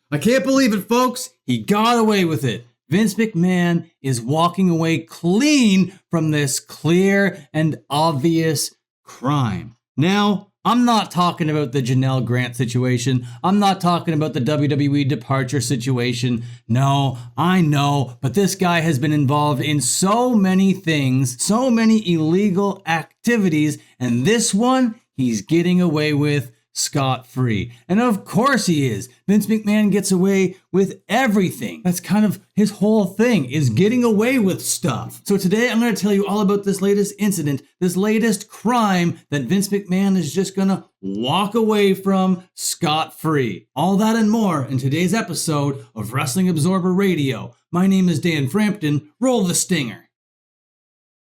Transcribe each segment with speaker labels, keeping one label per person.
Speaker 1: I can't believe it, folks. He got away with it. Vince McMahon is walking away clean from this clear and obvious crime. Now, I'm not talking about the Janelle Grant situation. I'm not talking about the WWE departure situation. No, I know, but this guy has been involved in so many things, so many illegal activities, and this one he's getting away with scot-free. And of course he is. Vince McMahon gets away with everything. That's kind of his whole thing, is getting away with stuff. So today I'm going to tell you all about this latest incident, this latest crime that Vince McMahon is just going to walk away from scot-free. All that and more in today's episode of Wrestling Absorber Radio. My name is Dan Frampton. Roll the stinger.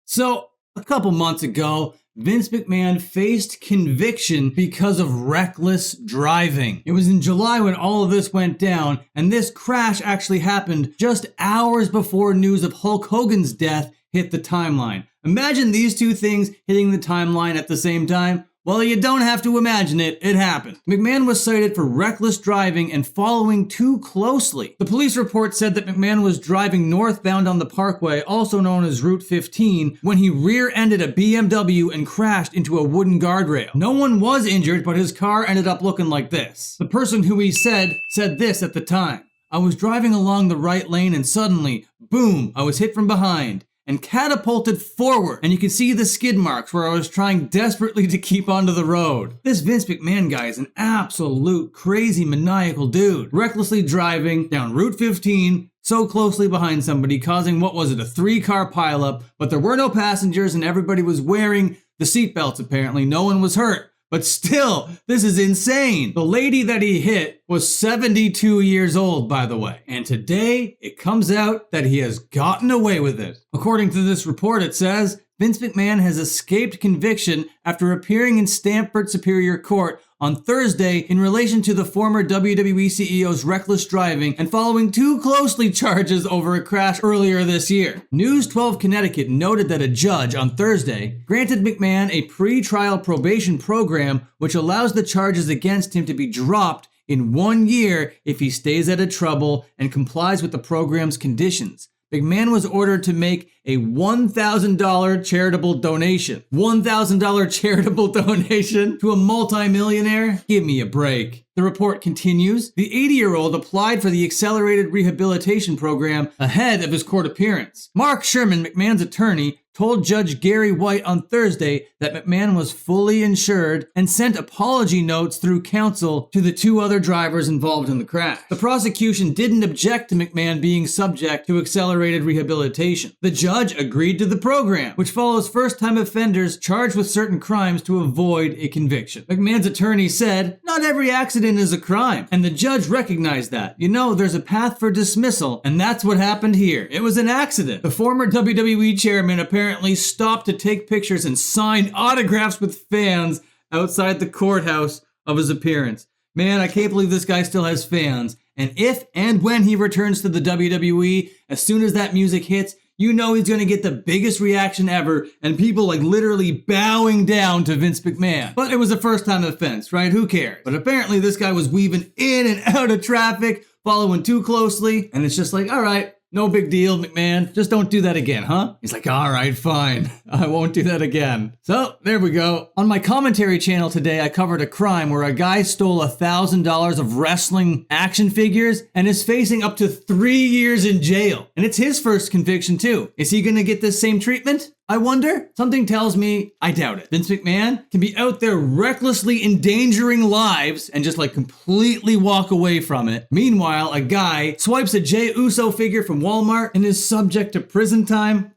Speaker 1: So, a couple months ago, Vince McMahon faced conviction because of reckless driving. It was in July when all of this went down, and this crash actually happened just hours before news of Hulk Hogan's death hit the timeline. Imagine these two things hitting the timeline at the same time. Well, you don't have to imagine it, it happened. McMahon was cited for reckless driving and following too closely. The police report said that McMahon was driving northbound on the Parkway, also known as Route 15, when he rear-ended a BMW and crashed into a wooden guardrail. No one was injured, but his car ended up looking like this. The person who he said this at the time. I was driving along the right lane and suddenly, boom, I was hit from behind and catapulted forward, and you can see the skid marks where I was trying desperately to keep onto the road. This Vince McMahon guy is an absolute crazy maniacal dude, recklessly driving down Route 15 so closely behind somebody, causing, what was it, a 3-car pileup, but there were no passengers and everybody was wearing the seatbelts apparently. No one was hurt. But still, this is insane. The lady that he hit was 72 years old, by the way. And today, it comes out that he has gotten away with it. According to this report, it says, Vince McMahon has escaped conviction after appearing in Stamford Superior Court on Thursday in relation to the former WWE CEO's reckless driving and following too closely charges over a crash earlier this year. News 12 Connecticut noted that a judge on Thursday granted McMahon a pre-trial probation program which allows the charges against him to be dropped in 1 year if he stays out of trouble and complies with the program's conditions. McMahon was ordered to make a $1,000 charitable donation. $1,000 charitable donation to a multimillionaire? Give me a break. The report continues. The 80-year-old applied for the accelerated rehabilitation program ahead of his court appearance. Mark Sherman, McMahon's attorney, told Judge Gary White on Thursday that McMahon was fully insured and sent apology notes through counsel to the 2 other drivers involved in the crash. The prosecution didn't object to McMahon being subject to accelerated rehabilitation. The judge agreed to the program, which follows first-time offenders charged with certain crimes to avoid a conviction. McMahon's attorney said, not every accident is a crime, and the judge recognized that. You know, there's a path for dismissal, and that's what happened here. It was an accident. The former WWE chairman apparently stopped to take pictures and sign autographs with fans outside the courthouse of his appearance. Man, I can't believe this guy still has fans. And if and when he returns to the WWE, as soon as that music hits, you know he's going to get the biggest reaction ever and people like literally bowing down to Vince McMahon. But it was a first-time offense, right? Who cares? But apparently this guy was weaving in and out of traffic, following too closely, and it's just like, all right, no big deal, McMahon. Just don't do that again, huh? He's like, all right, fine. I won't do that again. So, there we go. On my commentary channel today, I covered a crime where a guy stole $1,000 of wrestling action figures and is facing up to 3 years in jail. And it's his first conviction, too. Is he gonna get this same treatment? I wonder. Something tells me I doubt it. Vince McMahon can be out there recklessly endangering lives and just like completely walk away from it. Meanwhile, a guy swipes a Jey Uso figure from Walmart and is subject to prison time.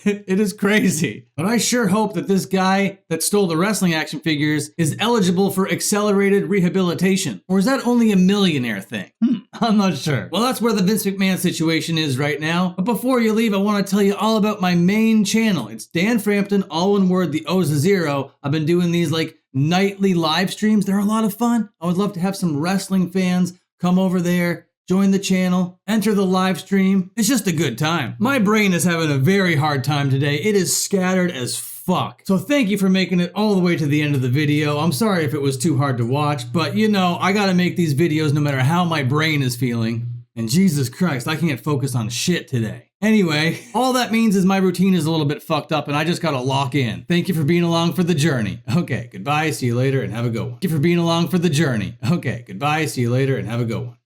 Speaker 1: It is crazy. But I sure hope that this guy that stole the wrestling action figures is eligible for accelerated rehabilitation. Or is that only a millionaire thing? I'm not sure. Well, that's where the Vince McMahon situation is right now. But before you leave, I want to tell you all about my main channel. It's Dan Frampton, all one word, the O's a zero. I've been doing these like nightly live streams. They're a lot of fun. I would love to have some wrestling fans come over there, join the channel, enter the live stream. It's just a good time. My brain is having a very hard time today. It is scattered as fuck. So thank you for making it all the way to the end of the video. I'm sorry if it was too hard to watch, but you know, I gotta make these videos no matter how my brain is feeling. And Jesus Christ, I can't focus on shit today. Anyway, all that means is my routine is a little bit fucked up and I just gotta lock in. Thank you for being along for the journey. Okay, goodbye, see you later, and have a good one. Thank you for being along for the journey. Okay, goodbye, see you later, and have a good one.